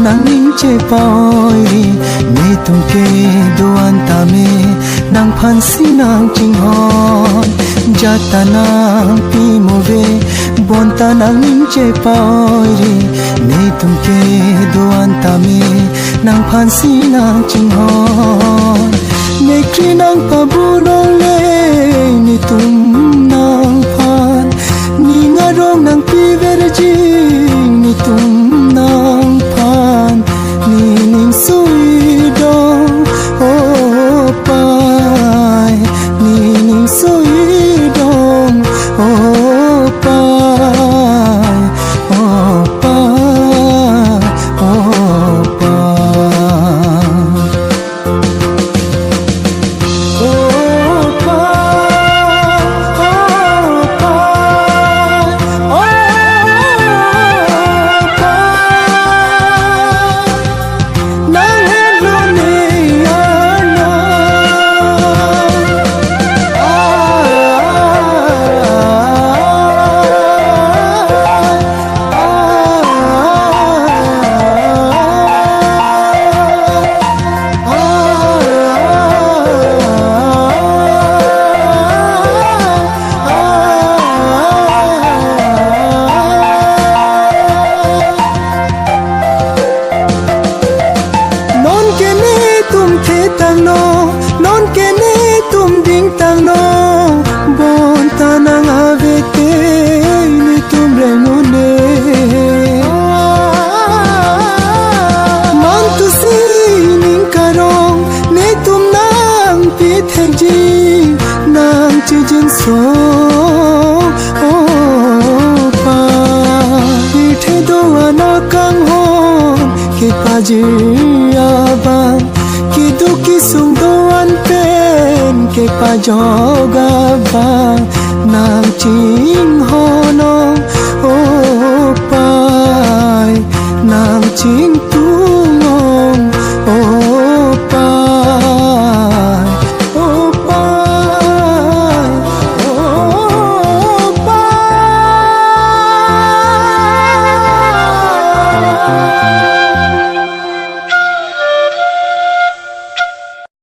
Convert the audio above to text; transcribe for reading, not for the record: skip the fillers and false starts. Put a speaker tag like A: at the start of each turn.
A: nang ning che poi ne tum ke doan ta me nang phan si nang ching hon jata nang pi mo ve bon ta nang ning che poi ne tum ke doan ta me nang phan si nang ching hon ne kri nang pa bu long le ni tum nang phan ni nga rong nang pi ver ji ni tum nang phan ni ning sui dong o pai ni ning sui dong o pai o pai o non ke ne tum ding tang no bon ta nang ave te ni tum re no ne man tu si ning karong ne tum nang pi thek ji nang chi jin so o pa pi the do ana kang hon ke pa ji aba ki du ki sung do an pen ke pa joga ba nang ching hono o pai nang ching tu